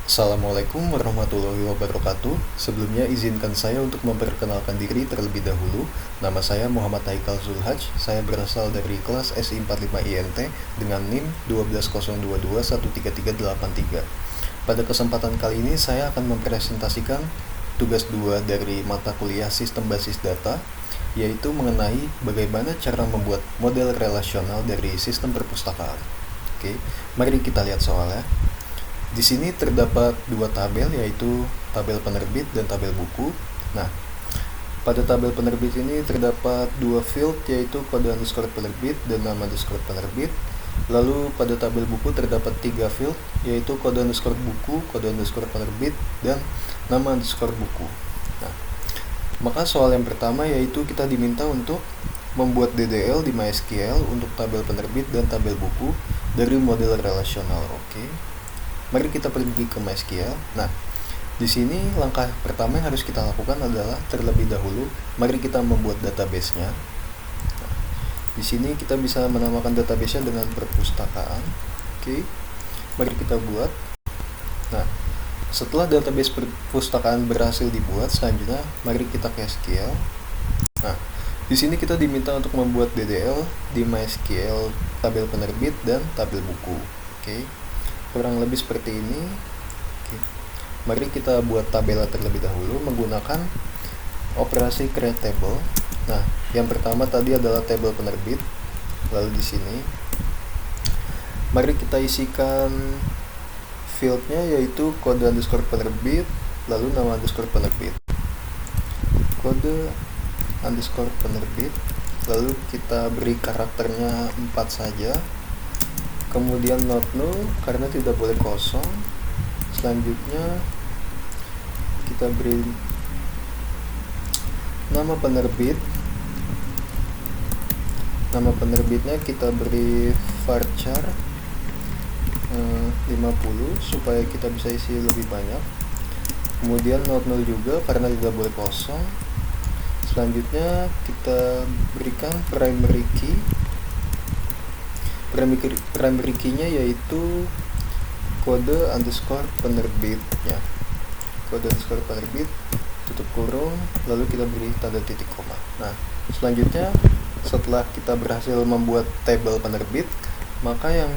Assalamualaikum warahmatullahi wabarakatuh. Sebelumnya izinkan saya untuk memperkenalkan diri terlebih dahulu. Nama saya Muhammad Haikal Zulhaj. Saya berasal dari kelas SI45 INT dengan NIM 12022133383. Pada kesempatan kali ini saya akan mempresentasikan tugas 2 dari mata kuliah Sistem Basis Data, yaitu mengenai bagaimana cara membuat model relasional dari sistem perpustakaan. Oke, mari kita lihat soalnya. Di sini terdapat dua tabel, yaitu tabel penerbit dan tabel buku. Nah, pada tabel penerbit ini terdapat dua field, yaitu kode underscore penerbit dan nama underscore penerbit. Lalu pada tabel buku terdapat tiga field, yaitu kode underscore buku, kode underscore penerbit, dan nama underscore buku. Nah, maka soal yang pertama yaitu kita diminta untuk membuat DDL di MySQL untuk tabel penerbit dan tabel buku dari model relasional. Oke. Mari kita pergi ke MySQL. Nah, di sini langkah pertama yang harus kita lakukan adalah terlebih dahulu, mari kita membuat database-nya. Nah, di sini kita bisa menamakan database-nya dengan perpustakaan. Oke, mari kita buat. Nah, setelah database perpustakaan berhasil dibuat, selanjutnya mari kita ke SQL. Nah, di sini kita diminta untuk membuat DDL di MySQL tabel penerbit dan tabel buku. Oke. Kurang lebih seperti ini. Oke. Mari kita buat tabel terlebih dahulu menggunakan operasi create table. Nah, yang pertama tadi adalah tabel penerbit. Lalu di sini mari kita isikan fieldnya, yaitu kode underscore penerbit, lalu nama underscore penerbit. Kode underscore penerbit, lalu kita beri karakternya 4 saja. Kemudian not null karena tidak boleh kosong. Selanjutnya kita beri nama penerbit. Nama penerbitnya kita beri varchar 50 supaya kita bisa isi lebih banyak. Kemudian not null juga karena tidak boleh kosong. Selanjutnya kita berikan primary key. Primary key-nya yaitu kode underscore penerbitnya. Kode underscore penerbit, tutup kurung, lalu kita beri tanda titik koma. Nah, selanjutnya setelah kita berhasil membuat tabel penerbit, maka yang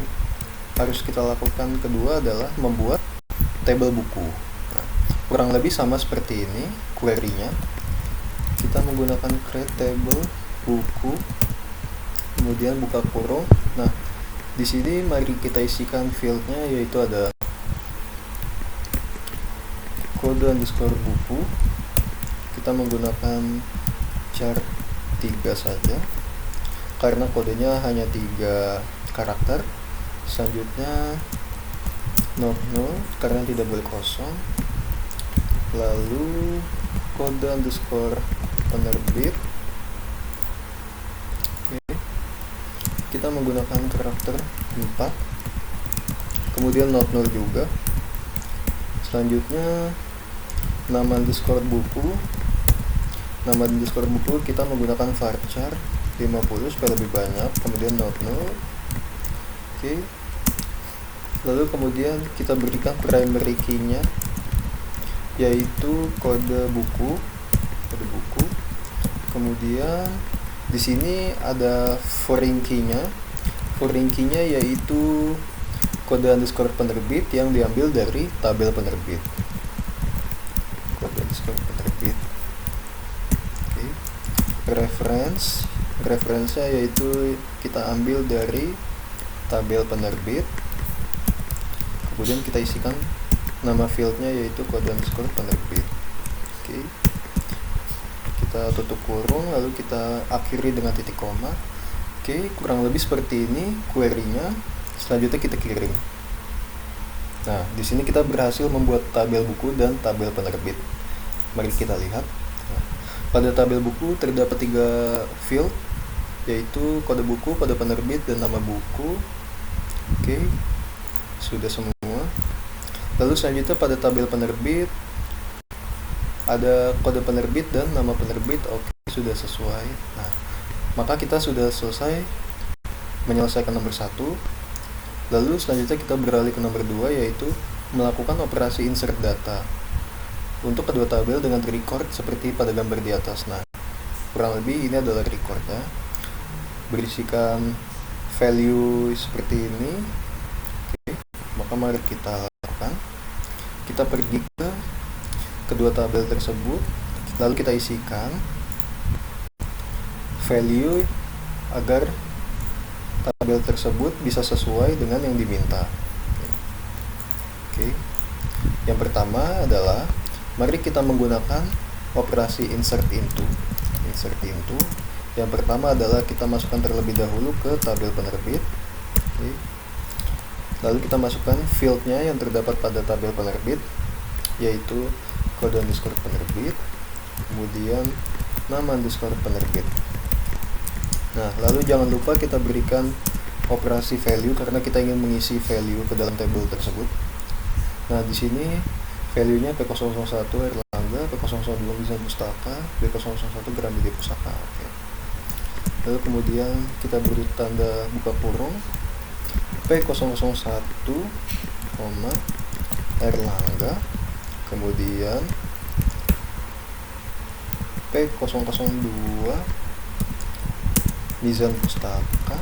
harus kita lakukan kedua adalah membuat tabel buku. Nah, kurang lebih sama seperti ini query-nya. Kita menggunakan create table buku, kemudian buka kurung. Nah, di sini mari kita isikan fieldnya, yaitu ada kode underscore buku. Kita menggunakan char 3 saja karena kodenya hanya 3 karakter. Selanjutnya not null karena tidak boleh kosong. Lalu kode underscore penerbit. Kita menggunakan karakter 4, kemudian not null juga. Selanjutnya nama underscore buku. Nama underscore buku kita menggunakan varchar 50 supaya lebih banyak, kemudian not null. Oke. Lalu kemudian kita berikan primary key-nya, yaitu kode buku. Kemudian di sini ada foreign key-nya. Foreign key-nya yaitu kode underscore penerbit yang diambil dari tabel penerbit. Kode underscore penerbit. Oke. Reference-nya yaitu kita ambil dari tabel penerbit. Kemudian kita isikan nama fieldnya yaitu kode underscore penerbit. Oke. Kita tutup kurung, lalu kita akhiri dengan titik koma. Oke, kurang lebih seperti ini query-nya. Selanjutnya kita kirim. Nah, di sini kita berhasil membuat tabel buku dan tabel penerbit. Mari kita lihat. Nah, pada tabel buku terdapat 3 field, yaitu kode buku, kode penerbit, dan nama buku. Oke, sudah semua. Lalu selanjutnya pada tabel penerbit ada kode penerbit dan nama penerbit. Oke, sudah sesuai. Nah, maka kita sudah selesai menyelesaikan nomor 1. Lalu selanjutnya kita beralih ke nomor 2, yaitu melakukan operasi insert data untuk kedua tabel dengan record seperti pada gambar di atas. Nah, kurang lebih ini adalah recordnya, berisikan value seperti ini. Oke, maka mari kita lakukan. Kita pergi ke kedua tabel tersebut, lalu kita isikan value agar tabel tersebut bisa sesuai dengan yang diminta. Oke. Yang pertama adalah mari kita menggunakan operasi insert into. Insert into. Yang pertama adalah kita masukkan terlebih dahulu ke tabel penerbit. Oke. Lalu kita masukkan fieldnya yang terdapat pada tabel penerbit, yaitu kode underscore penerbit, kemudian nama underscore penerbit. Nah, lalu jangan lupa kita berikan operasi value karena kita ingin mengisi value ke dalam tabel tersebut. Nah, di sini value-nya P001 Erlangga, P002 Mizan Pustaka, P001 Gramedia Pustaka. Oke. Lalu kemudian kita beri tanda buka kurung P001, Erlangga, kemudian P002 Mizan Pustaka,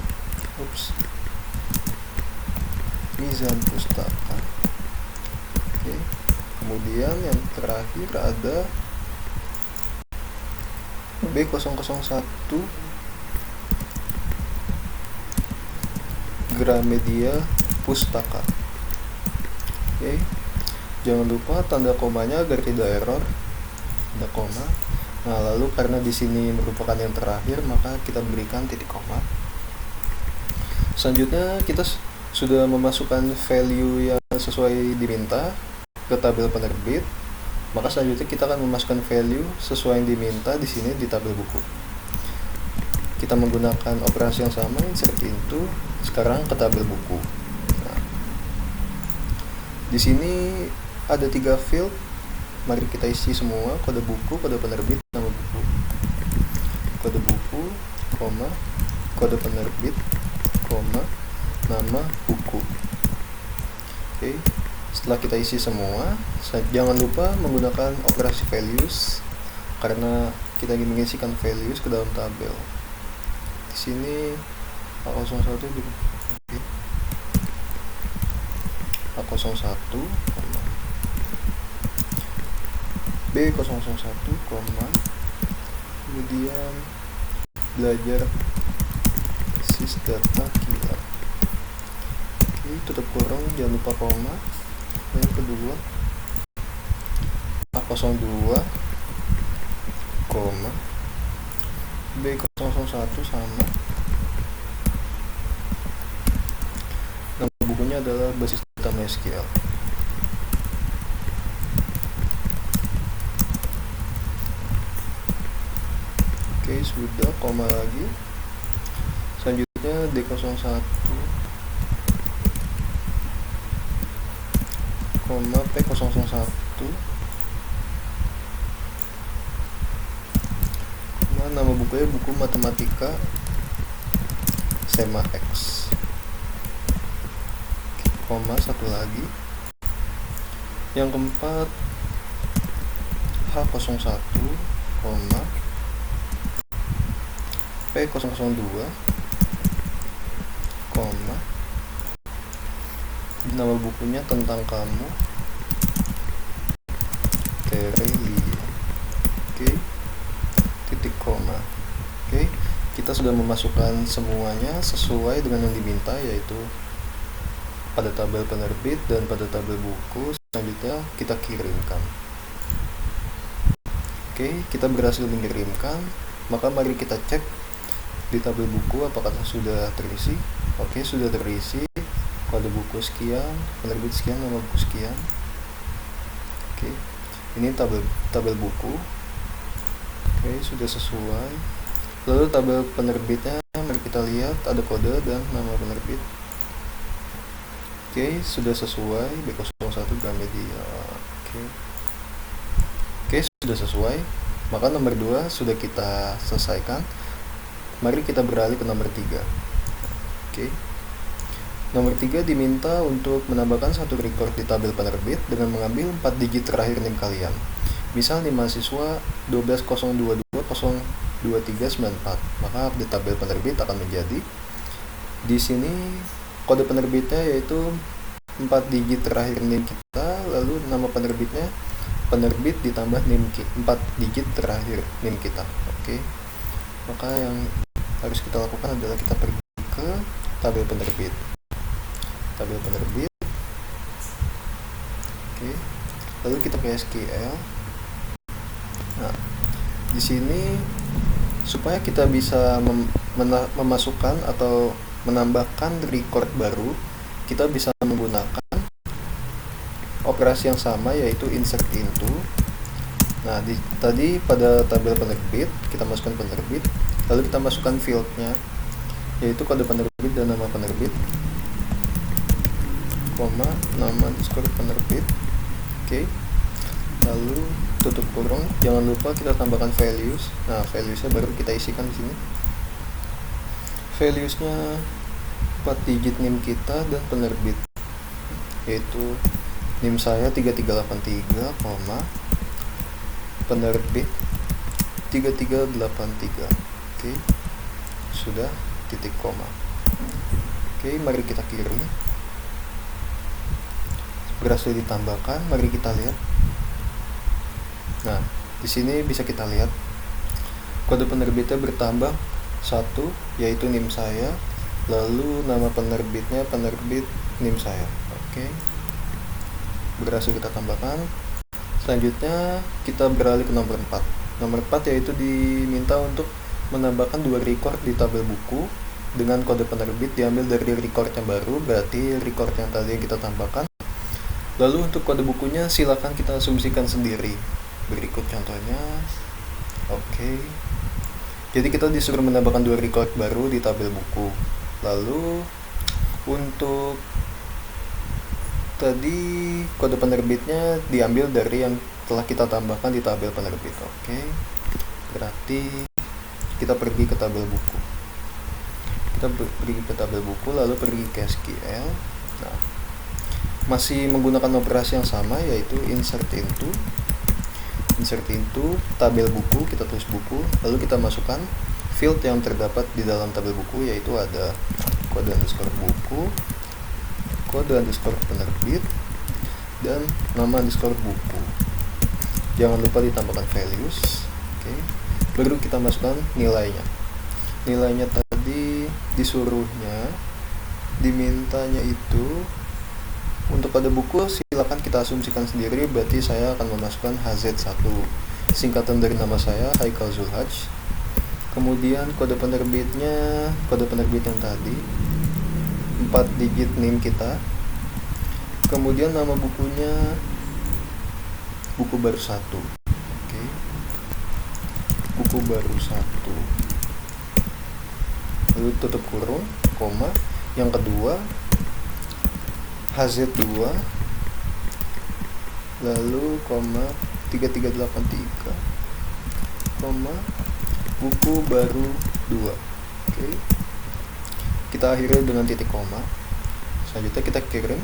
Mizan Pustaka. Oke. Kemudian yang terakhir ada B001 Gramedia Pustaka. Oke. Jangan lupa tanda komanya agar tidak error. Ada koma. Nah, lalu karena di sini merupakan yang terakhir, maka kita berikan titik koma. Selanjutnya kita sudah memasukkan value yang sesuai diminta ke tabel penerbit. Maka selanjutnya kita akan memasukkan value sesuai yang diminta di sini di tabel buku. Kita menggunakan operasi yang sama, insert into, sekarang ke tabel buku. Nah, di sini ada 3 field. Mari kita isi semua: kode buku, kode penerbit, nama buku. Kode buku, koma, kode penerbit, koma, nama buku. Oke. Setelah kita isi semua, jangan lupa menggunakan operasi values karena kita ingin mengisikan values ke dalam tabel. Di sini A01 juga. Oke. A01, B001, kemudian belajar sysdata killer. Oke, tutup kurung, jangan lupa koma. Yang kedua A02, koma, B001 sama, nama bukunya adalah basis data MySQL. Oke, sudah, koma lagi. Selanjutnya D01, koma, P001, koma, nama bukunya buku matematika SEMA X, koma, satu lagi. Yang keempat H01, koma, P002, koma, nama bukunya tentang kamu, Terelia. Oke, titik koma. Oke, kita sudah memasukkan semuanya sesuai dengan yang diminta, yaitu pada tabel penerbit dan pada tabel buku. Selanjutnya kita kirimkan. Oke, kita berhasil mengirimkan. Maka mari kita cek di tabel buku apakah sudah terisi. Oke, sudah terisi. Kode buku sekian, penerbit sekian, nama buku sekian. Oke, ini tabel buku. Oke, sudah sesuai. Lalu tabel penerbitnya, mari kita lihat ada kode dan nama penerbit. Oke, sudah sesuai. B01 Gramedia. Oke, sudah sesuai. Maka nomor 2 sudah kita selesaikan. Mari kita beralih ke nomor 3. Oke. Nomor 3 diminta untuk menambahkan satu record di tabel penerbit dengan mengambil 4 digit terakhir NIM kalian. Misal NIM mahasiswa 12022-02394, maka update tabel penerbit akan menjadi di sini kode penerbitnya yaitu 4 digit terakhir NIM kita, lalu nama penerbitnya penerbit ditambah NIM 4 digit terakhir NIM kita. Oke. Maka yang harus kita lakukan adalah kita pergi ke tabel penerbit. Oke. Lalu kita ke SQL. Nah, di sini supaya kita bisa memasukkan atau menambahkan record baru, kita bisa menggunakan operasi yang sama, yaitu insert into. Nah, tadi pada tabel penerbit kita masukkan penerbit, lalu kita masukkan fieldnya, yaitu kode penerbit dan nama penerbit, koma nama underscore penerbit. Oke. Lalu tutup kurung. Jangan lupa kita tambahkan values. Nah, valuesnya baru kita isikan di sini. Valuesnya 4 digit NIM kita dan penerbit, yaitu NIM saya 3383, penerbit 3383. Oke. Sudah, titik koma. Oke, mari kita kirim. Berhasil ditambahkan, mari kita lihat. Nah, di sini bisa kita lihat kode penerbitnya bertambah 1, yaitu NIM saya, lalu nama penerbitnya penerbit NIM saya. Oke. Berhasil kita tambahkan. Selanjutnya kita beralih ke nomor 4. Nomor 4 yaitu diminta untuk menambahkan 2 record di tabel buku dengan kode penerbit diambil dari record yang baru, berarti record yang tadi yang kita tambahkan. Lalu untuk kode bukunya silakan kita asumsikan sendiri. Berikut contohnya. Oke. Jadi kita disuruh menambahkan 2 record baru di tabel buku. Lalu untuk tadi kode penerbitnya diambil dari yang telah kita tambahkan di tabel penerbit. Oke. Berarti kita pergi ke tabel buku. Kita pergi ke tabel buku lalu pergi ke SQL. Nah, masih menggunakan operasi yang sama, yaitu insert into tabel buku. Kita tulis buku, lalu kita masukkan field yang terdapat di dalam tabel buku, yaitu ada kode underscore buku, kode underscore penerbit, dan nama underscore buku. Jangan lupa ditambahkan values. Oke. Baru kita masukkan nilainya. Nilainya tadi disuruhnya, dimintanya itu untuk kode buku silakan kita asumsikan sendiri, berarti saya akan memasukkan HZ1, singkatan dari nama saya, Haikal Zulhaj. Kemudian kode penerbit yang tadi 4 digit NIM kita. Kemudian nama bukunya buku baru 1. Oke. Buku baru 1. Lalu tutup kurung, koma. Yang kedua HZ2, lalu koma 3383, koma buku baru 2. Oke. Kita akhiri dengan titik koma. Selanjutnya kita kirim.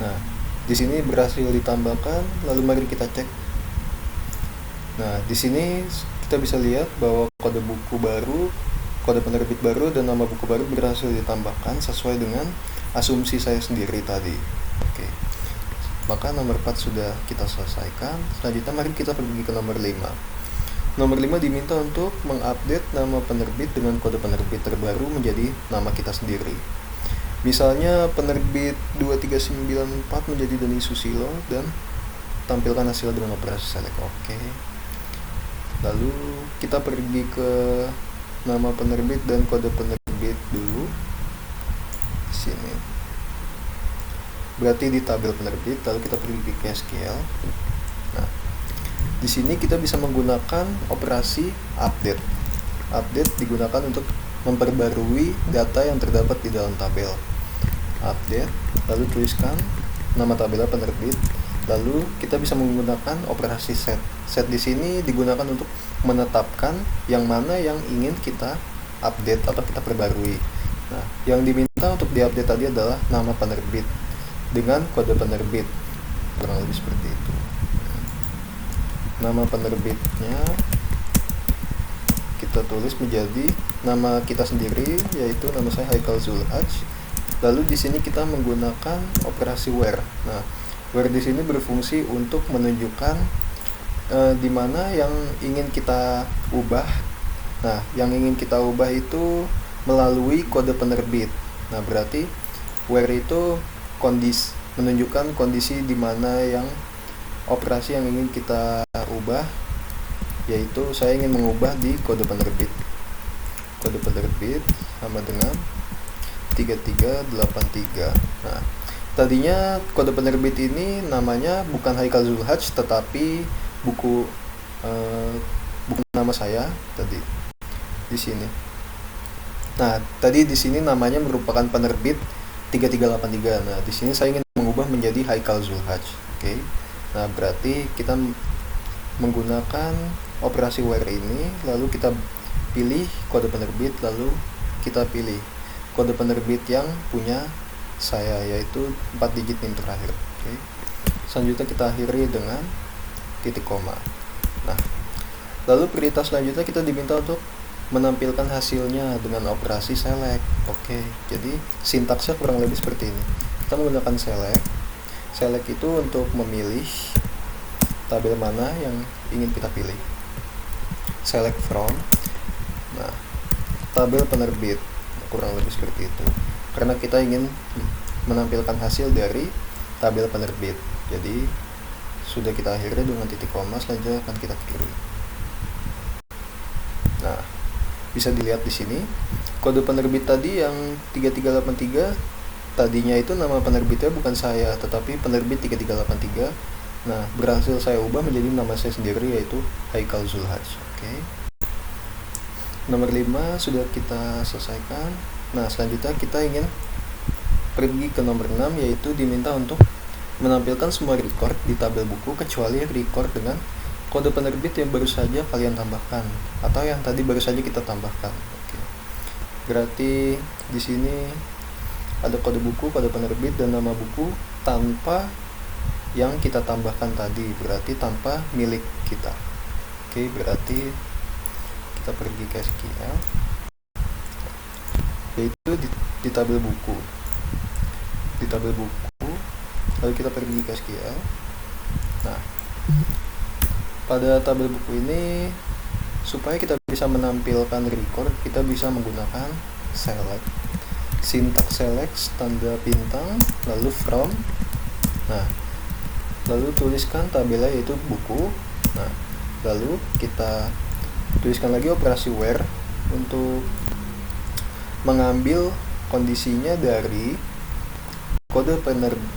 Nah, di sini berhasil ditambahkan, lalu mari kita cek. Nah, di sini kita bisa lihat bahwa kode buku baru, kode penerbit baru, dan nama buku baru berhasil ditambahkan sesuai dengan asumsi saya sendiri tadi. Oke. Maka nomor 4 sudah kita selesaikan. Selanjutnya mari kita pergi ke nomor 5. Nomor 5 diminta untuk mengupdate nama penerbit dengan kode penerbit terbaru menjadi nama kita sendiri. Misalnya penerbit 2394 menjadi Dani Susilo dan tampilkan hasil dengan operasi select. Oke. Lalu kita pergi ke nama penerbit dan kode penerbit dulu. Sini. Berarti di tabel penerbit, lalu kita pergi ke SQL. Nah, di sini kita bisa menggunakan operasi update. Update digunakan untuk memperbarui data yang terdapat di dalam tabel. Update, lalu tuliskan nama tabelnya penerbit. Lalu kita bisa menggunakan operasi set. Set di sini digunakan untuk menetapkan yang mana yang ingin kita update atau kita perbarui. Nah, yang diminta untuk diupdate tadi adalah nama penerbit dengan kode penerbit, kurang lebih seperti itu. Nama penerbitnya kita tulis menjadi nama kita sendiri, yaitu nama saya Haikal Zulhaj. Lalu di sini kita menggunakan operasi where. Nah, where di sini berfungsi untuk menunjukkan di mana yang ingin kita ubah. Nah, yang ingin kita ubah itu melalui kode penerbit. Nah, berarti where itu menunjukkan kondisi di mana yang operasi yang ingin kita ubah, yaitu saya ingin mengubah di kode penerbit. Kode penerbit sama dengan 3383. Nah, tadinya kode penerbit ini namanya bukan Haikal Zulhaj, tetapi buku nama saya tadi di sini. Nah, tadi di sini namanya merupakan penerbit 3383. Nah, di sini saya ingin mengubah menjadi Haikal Zulhaj. Oke. Nah, berarti kita menggunakan operasi where ini, lalu kita pilih kode penerbit, lalu kita pilih kode penerbit yang punya saya, yaitu 4 digit NIM terakhir. Oke. Selanjutnya kita akhiri dengan titik koma. Nah, lalu perintah selanjutnya kita diminta untuk menampilkan hasilnya dengan operasi select. Oke, jadi sintaksnya kurang lebih seperti ini. Kita menggunakan select. Select itu untuk memilih tabel mana yang ingin kita pilih. Select from. Nah, tabel penerbit, kurang lebih seperti itu. Karena kita ingin menampilkan hasil dari tabel penerbit. Jadi sudah kita akhiri dengan titik koma, selanjutnya akan kita kiri. Nah, bisa dilihat di sini kode penerbit tadi yang 3383, tadinya itu nama penerbitnya bukan saya, tetapi penerbit 3383. Nah, berhasil saya ubah menjadi nama saya sendiri, yaitu Haikal Zulhaj. Oke. Nomor 5 sudah kita selesaikan. Nah, selanjutnya kita ingin pergi ke nomor 6, yaitu diminta untuk menampilkan semua record di tabel buku kecuali record dengan kode penerbit yang baru saja kalian tambahkan atau yang tadi baru saja kita tambahkan. Oke. Berarti di sini ada kode buku, kode penerbit, dan nama buku tanpa yang kita tambahkan tadi, berarti tanpa milik kita. Oke, berarti kita pergi ke SQL, yaitu di tabel buku. Di tabel buku, lalu kita pergi ke SQL. Nah, pada tabel buku ini, supaya kita bisa menampilkan record, kita bisa menggunakan select. Sintaks select, tanda bintang, lalu from. Nah, lalu tuliskan tabelnya, yaitu buku. Nah, lalu kita tuliskan lagi operasi where untuk mengambil kondisinya dari kode penerbitnya,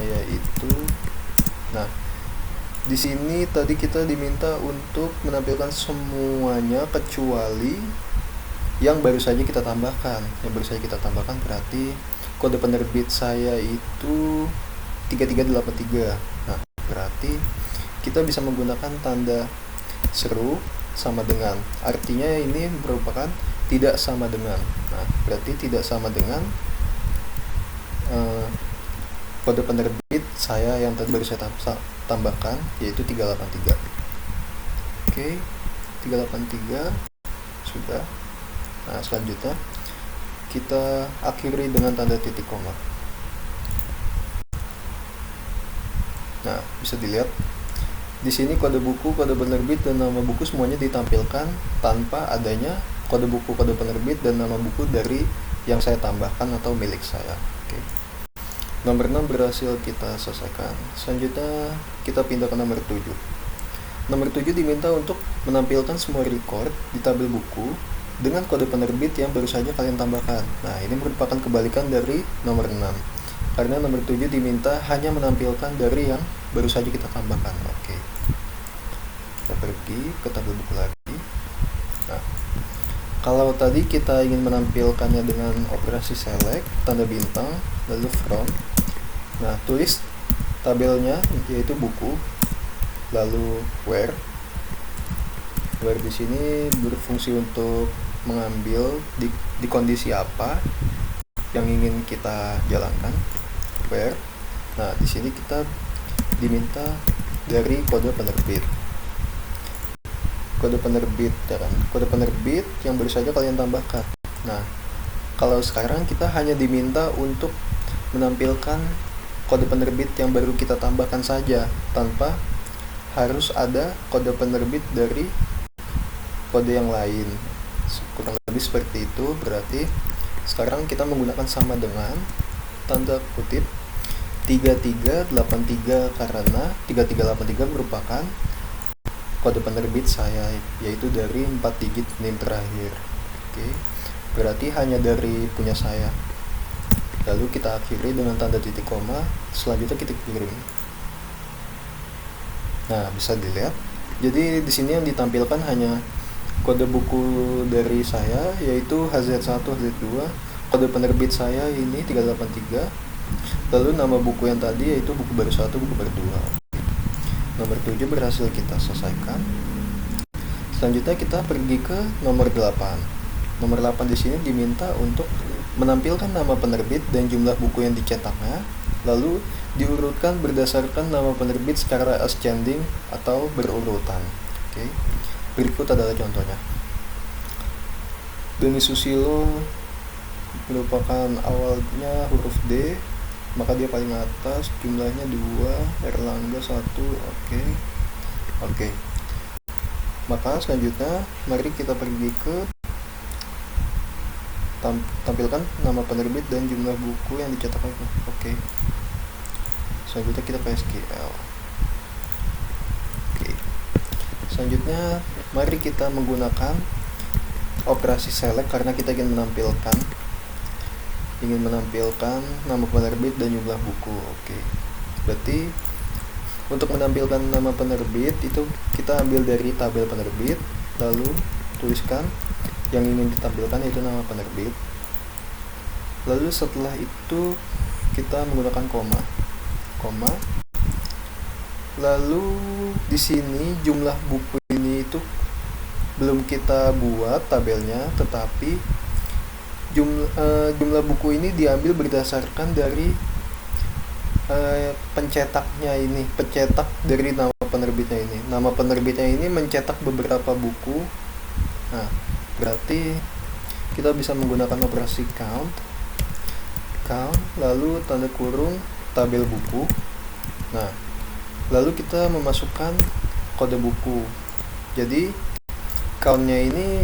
yaitu, nah, di sini tadi kita diminta untuk menampilkan semuanya kecuali yang baru saja kita tambahkan. Yang baru saja kita tambahkan berarti kode penerbit saya itu 3383. Nah, berarti kita bisa menggunakan tanda seru sama dengan. Artinya ini merupakan tidak sama dengan. Nah, berarti tidak sama dengan kode penerbit saya yang tadi baru saya tambahkan, yaitu 383. Oke, 383 sudah. Nah, selanjutnya kita akhiri dengan tanda titik koma. Nah, bisa dilihat di sini kode buku, kode penerbit, dan nama buku semuanya ditampilkan tanpa adanya kode buku, kode penerbit, dan nama buku dari yang saya tambahkan atau milik saya. Oke. Nomor 6 berhasil kita selesaikan. Selanjutnya kita pindah ke nomor 7. Nomor 7 diminta untuk menampilkan semua record di tabel buku dengan kode penerbit yang baru saja kalian tambahkan. Nah, ini merupakan kebalikan dari nomor 6. Karena nomor 7 diminta hanya menampilkan dari yang baru saja kita tambahkan. Oke. Kita pergi ke tabel buku lagi. Nah, kalau tadi kita ingin menampilkannya dengan operasi select, tanda bintang, lalu from. Nah, tulis tabelnya, yaitu buku, lalu where. where di sini berfungsi untuk mengambil di kondisi apa yang ingin kita jalankan, where. Nah, di sini kita diminta dari kode penerbit. Kode penerbit ya kan. Kode penerbit yang baru saja kalian tambahkan. Nah, kalau sekarang kita hanya diminta untuk menampilkan kode penerbit yang baru kita tambahkan saja tanpa harus ada kode penerbit dari kode yang lain. Kurang lebih seperti itu. Berarti sekarang kita menggunakan sama dengan tanda kutip 3383 karena 3383 merupakan kode penerbit saya, yaitu dari 4 digit NIM terakhir. Oke, berarti hanya dari punya saya. Lalu kita akhiri dengan tanda titik koma, selanjutnya kita kirim. Nah, bisa dilihat. Jadi di sini yang ditampilkan hanya kode buku dari saya, yaitu HZ1, HZ2. Kode penerbit saya ini 383. Lalu nama buku yang tadi yaitu buku baru 1, buku baru 2. Nomor 7 berhasil kita selesaikan. Selanjutnya kita pergi ke nomor 8. Nomor 8 di sini diminta untuk menampilkan nama penerbit dan jumlah buku yang dicetaknya, lalu diurutkan berdasarkan nama penerbit secara ascending atau berurutan. Oke. Berikut adalah contohnya. Doni Susilo merupakan awalnya huruf D, maka dia paling atas, jumlahnya 2, Erlangga 1. Oke. Maka selanjutnya mari kita pergi ke tampilkan nama penerbit dan jumlah buku yang dicetak itu. Oke. Selanjutnya kita ke SQL. Oke. Selanjutnya mari kita menggunakan operasi select karena kita ingin menampilkan nama penerbit dan jumlah buku. Oke. Berarti untuk menampilkan nama penerbit itu kita ambil dari tabel penerbit, lalu tuliskan yang ingin ditampilkan yaitu nama penerbit. Lalu setelah itu kita menggunakan koma. Lalu di sini jumlah buku ini itu belum kita buat tabelnya, tetapi jumlah buku ini diambil berdasarkan dari pencetak dari nama penerbitnya ini. Nama penerbitnya ini mencetak beberapa buku. Nah, berarti kita bisa menggunakan operasi count, lalu tanda kurung tabel buku. Nah, lalu kita memasukkan kode buku. Jadi countnya ini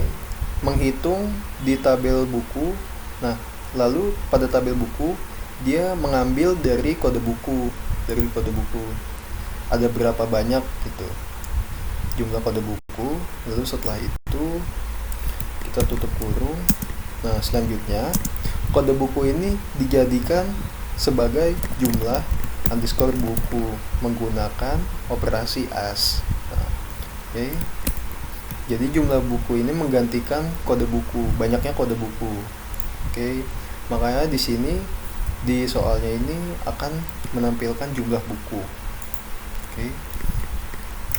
menghitung di tabel buku. Nah, lalu pada tabel buku dia mengambil dari kode buku. Ada berapa banyak gitu jumlah kode buku. Lalu setelah itu kita tutup kurung. Nah, selanjutnya kode buku ini dijadikan sebagai jumlah underscore buku menggunakan operasi as. Nah, oke. Jadi jumlah buku ini menggantikan kode buku, banyaknya kode buku. Oke. Makanya di sini di soalnya ini akan menampilkan jumlah buku. Oke.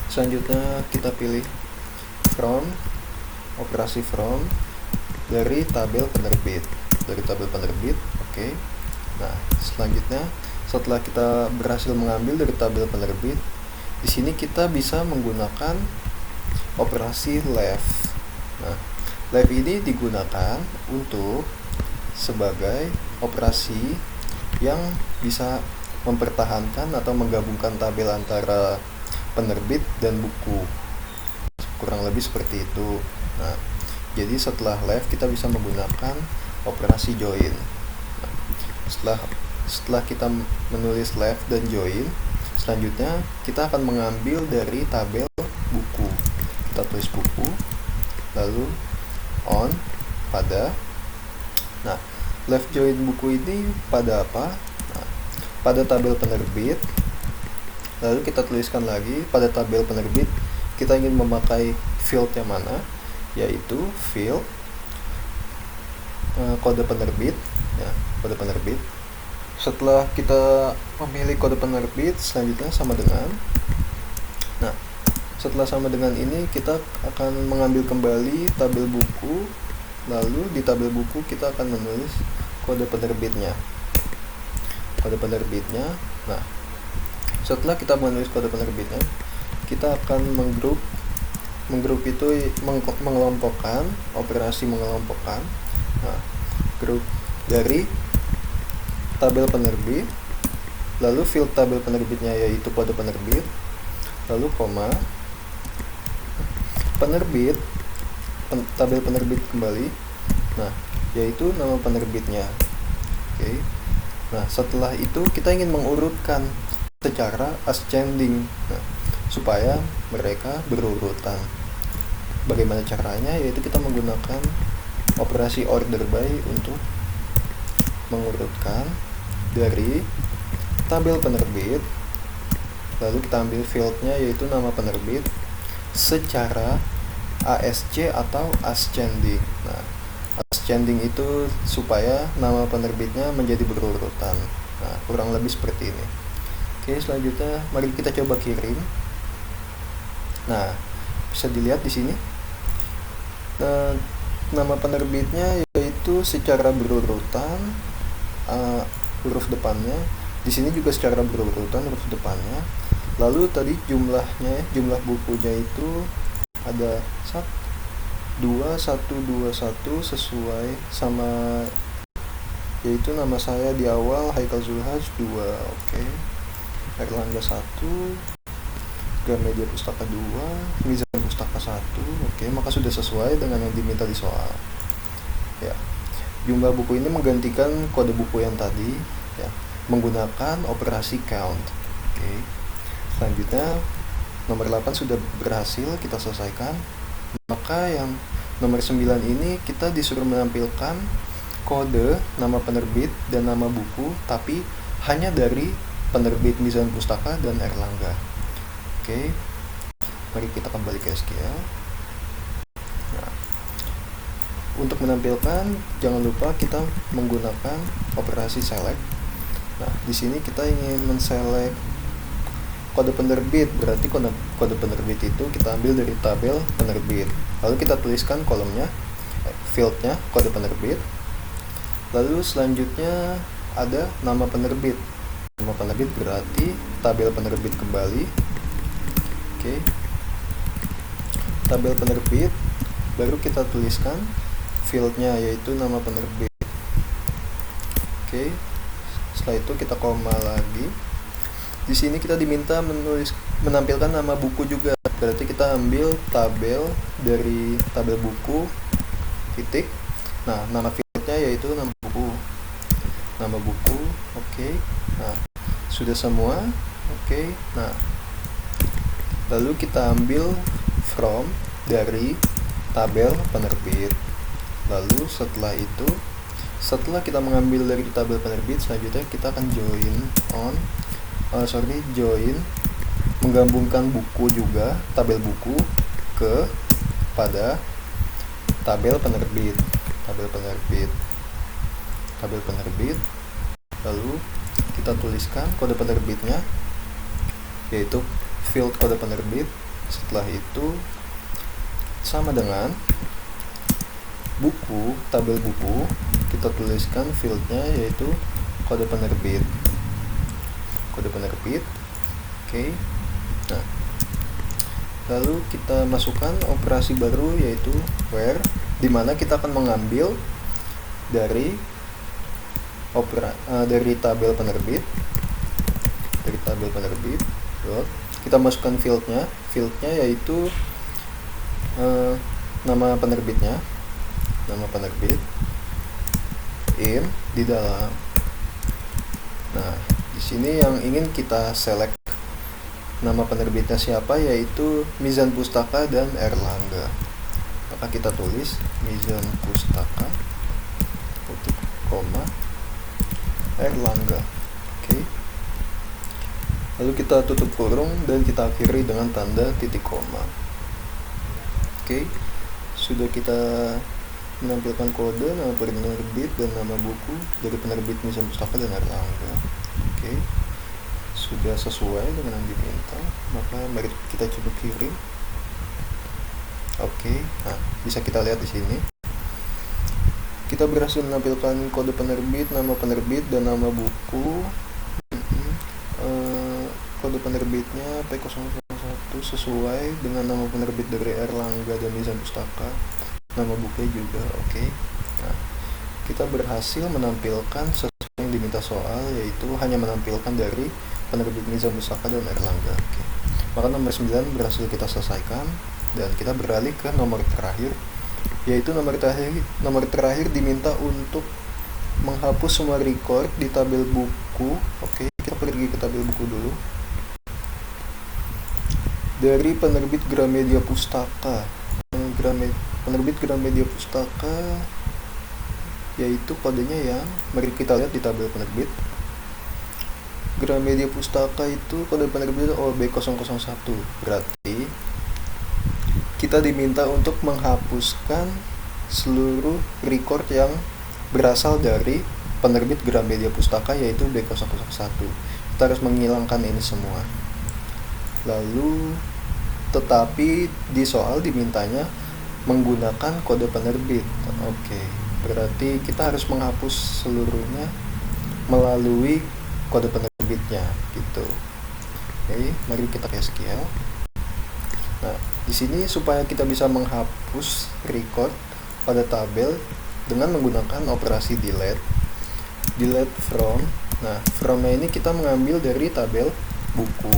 Selanjutnya kita pilih from, operasi from dari tabel penerbit. Oke. Nah, selanjutnya setelah kita berhasil mengambil dari tabel penerbit, di sini kita bisa menggunakan operasi left. Nah, left ini digunakan untuk sebagai operasi yang bisa mempertahankan atau menggabungkan tabel antara penerbit dan buku. Kurang lebih seperti itu. Nah, jadi setelah left kita bisa menggunakan operasi join. Nah, setelah kita menulis left dan join, selanjutnya kita akan mengambil dari tabel buku. Kita tulis buku, lalu on pada. Nah, left join buku ini pada apa? Nah, pada tabel penerbit. Lalu kita tuliskan lagi pada tabel penerbit kita ingin memakai field yang mana, yaitu field kode penerbit, ya, kode penerbit. Setelah kita memilih kode penerbit, selanjutnya sama dengan, nah, Setelah sama dengan ini, kita akan mengambil kembali tabel buku, lalu di tabel buku kita akan menulis kode penerbitnya. Nah, setelah kita menulis kode penerbitnya, kita akan menggrup itu mengelompokkan, operasi mengelompokkan. Nah, grup dari tabel penerbit, lalu field tabel penerbitnya yaitu kode penerbit, lalu koma, penerbit, tabel penerbit kembali, nah yaitu nama penerbitnya. Oke. Nah, setelah itu kita ingin mengurutkan secara ascending, supaya mereka berurutan. Bagaimana caranya? Yaitu kita menggunakan operasi order by untuk mengurutkan dari tabel penerbit, lalu kita ambil fieldnya yaitu nama penerbit secara ASC atau ascending. Nah, ascending itu supaya nama penerbitnya menjadi berurutan. Nah, kurang lebih seperti ini. Oke, selanjutnya mari kita coba kirim. Nah, bisa dilihat di sini. Nama penerbitnya yaitu secara berurutan, huruf depannya. Di sini juga secara berurutan huruf depannya. Lalu tadi jumlah bukunya itu ada 2121 sesuai sama, yaitu nama saya di awal Haikal Zulhaj 2, oke. Erlangga 1, Gramedia Pustaka 2, Mizan Pustaka 1, oke. Maka sudah sesuai dengan yang diminta di soal. Ya. Jumlah buku ini menggantikan kode buku yang tadi, ya, menggunakan operasi count. Oke. Selanjutnya nomor 8 sudah berhasil kita selesaikan. Maka yang nomor 9 ini kita disuruh menampilkan kode nama penerbit dan nama buku, tapi hanya dari penerbit Mizan Pustaka dan Erlangga. Oke. Mari kita kembali ke SQL. Nah, untuk menampilkan jangan lupa kita menggunakan operasi select. Nah, di sini kita ingin men-select kode penerbit, berarti kode penerbit itu kita ambil dari tabel penerbit, lalu kita tuliskan kolomnya, fieldnya kode penerbit, lalu selanjutnya ada nama penerbit. Nama penerbit berarti tabel penerbit kembali. Oke. Tabel penerbit, baru kita tuliskan fieldnya yaitu nama penerbit. Oke. Setelah itu kita koma lagi. Di sini kita diminta menampilkan nama buku juga, berarti kita ambil tabel dari tabel buku titik. Nah, nama fieldnya yaitu nama buku. Oke. Nah, sudah semua. Oke. Nah, lalu kita ambil from dari tabel penerbit. Lalu setelah kita mengambil dari tabel penerbit, selanjutnya kita akan join menggabungkan buku juga, tabel buku pada tabel penerbit. Lalu kita tuliskan kode penerbitnya yaitu field kode penerbit. Setelah itu sama dengan buku, tabel buku, kita tuliskan fieldnya yaitu kode penerbit. Oke. Nah, lalu kita masukkan operasi baru yaitu where, dimana kita akan mengambil dari tabel penerbit. Kita masukkan fieldnya yaitu nama penerbit in di dalam. Nah, di sini yang ingin kita select nama penerbitnya siapa, yaitu Mizan Pustaka dan Erlangga. Maka kita tulis Mizan Pustaka titik koma Erlangga. Oke. Lalu kita tutup kurung dan kita akhiri dengan tanda titik koma. Oke. Sudah kita menampilkan kode nama penerbit dan nama buku dari penerbit Mizan Pustaka dan Erlangga. Oke. Sudah sesuai dengan yang diminta, maka mari kita coba kirim. Oke, nah bisa kita lihat di sini. Kita berhasil menampilkan kode penerbit, nama penerbit, dan nama buku. Kode penerbitnya P001 sesuai dengan nama penerbit dari Erlangga dan Nizam Pustaka. Nama bukunya juga oke. Nah, kita berhasil menampilkan sesuai yang diminta soal, yaitu hanya menampilkan dari penerbit Nizam Pustaka dan Erlangga. Oke. Maka nomor 9 berhasil kita selesaikan, dan kita beralih ke nomor terakhir, yaitu nomor terakhir diminta untuk menghapus semua record di tabel buku. Oke, kita pergi ke tabel buku dulu. Dari penerbit Gramedia Pustaka. Penerbit Gramedia Pustaka, yaitu kodenya yang mari kita lihat di tabel penerbit. Gramedia Pustaka itu kode penerbitnya OB001. Berarti kita diminta untuk menghapuskan seluruh record yang berasal dari penerbit Gramedia Pustaka, yaitu B001. Kita harus menghilangkan ini semua. Lalu tetapi di soal dimintanya menggunakan kode penerbit. Oke, berarti kita harus menghapus seluruhnya melalui kode penerbitnya gitu. Oke, mari kita ke SQL. Nah, di sini supaya kita bisa menghapus record pada tabel dengan menggunakan operasi delete from. Nah, from-nya ini kita mengambil dari tabel buku.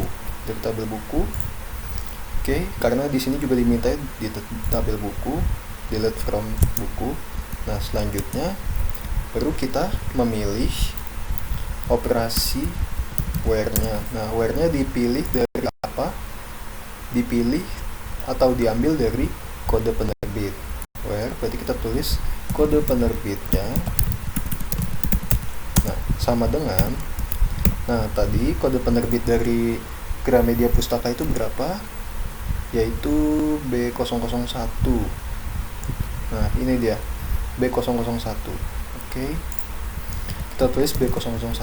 Oke, karena di sini juga diminta di tabel buku, delete from buku. Nah, selanjutnya baru kita memilih operasi where-nya. Nah, where-nya dipilih dari apa? Dipilih atau diambil dari kode penerbit. Where berarti kita tulis kode penerbitnya. Nah, sama dengan tadi kode penerbit dari Gramedia Pustaka itu berapa? Yaitu B001. Nah, ini dia B001. Oke. Kita tulis B001,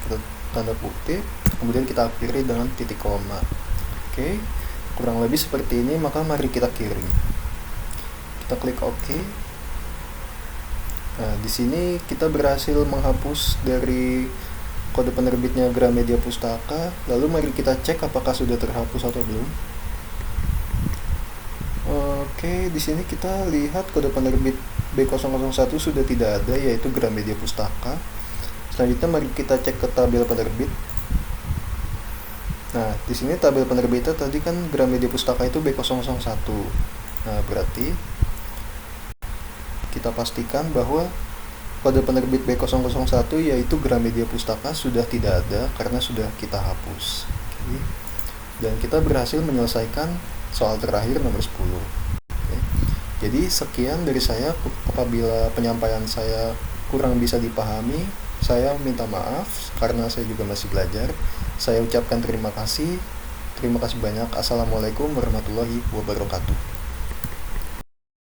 kita tanda kutip, kemudian kita akhiri dengan titik koma. Oke. Kurang lebih seperti ini, maka mari kita kirim. Kita klik OK. Nah, di sini kita berhasil menghapus dari kode penerbitnya Gramedia Pustaka. Lalu mari kita cek apakah sudah terhapus atau belum. Oke, di sini kita lihat kode penerbit B001 sudah tidak ada, yaitu Gramedia Pustaka. Selanjutnya mari kita cek ke tabel penerbit. Nah, di sini tabel penerbitnya tadi kan Gramedia Pustaka itu B001. Nah, berarti kita pastikan bahwa kode penerbit B001 yaitu Gramedia Pustaka sudah tidak ada karena sudah kita hapus. Oke. Dan kita berhasil menyelesaikan soal terakhir nomor 10. Oke. Jadi sekian dari saya. Apabila penyampaian saya kurang bisa dipahami, saya minta maaf karena saya juga masih belajar. Saya ucapkan terima kasih banyak. Assalamualaikum warahmatullahi wabarakatuh.